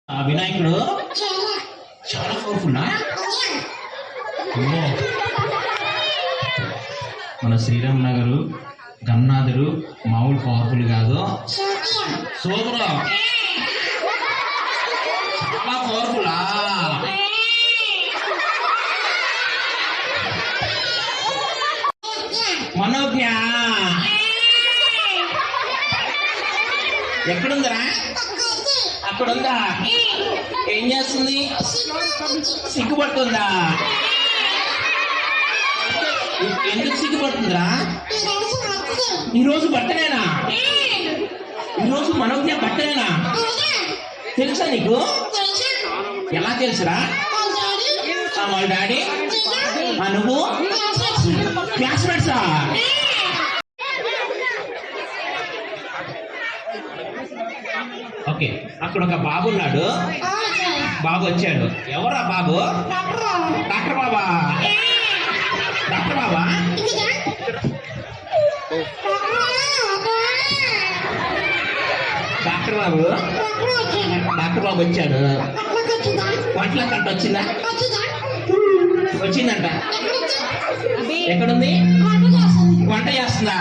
ఆ వినాయకుడు చాలా పవర్ఫుల్. మన శ్రీరామ్ నగరు గన్నాథుడు మామూలు పవర్ఫుల్ కాదు, సూపర్, చాలా పవర్ఫుల్. మనోజ్ఞ ఎక్కడుందరా? అక్కడుందా? ఏం చేస్తుంది? సిగ్గుపడుతుందా? ఎందుకు సిగ్గుపడుతుందిరా? ఈరోజు బట్టనేనా? ఈరోజు మనోజ్ఞ బట్టనేనా? తెలుసా నీకు? ఎలా తెలుసురా? వాళ్ళ డాడీ, నువ్వు క్లాస్మేట్సా? ఓకే, అక్కడ ఒక బాబు ఉన్నాడు. బాబు వచ్చాడు. ఎవరా బాబు? డాక్టర్ బాబా. డాక్టర్ బాబా, డాక్టర్ బాబు, డాక్టర్ బాబు వచ్చాడు. వంటల కంట వచ్చిందా? వచ్చిందంట. ఎక్కడుంది? వంట చేస్తుందా?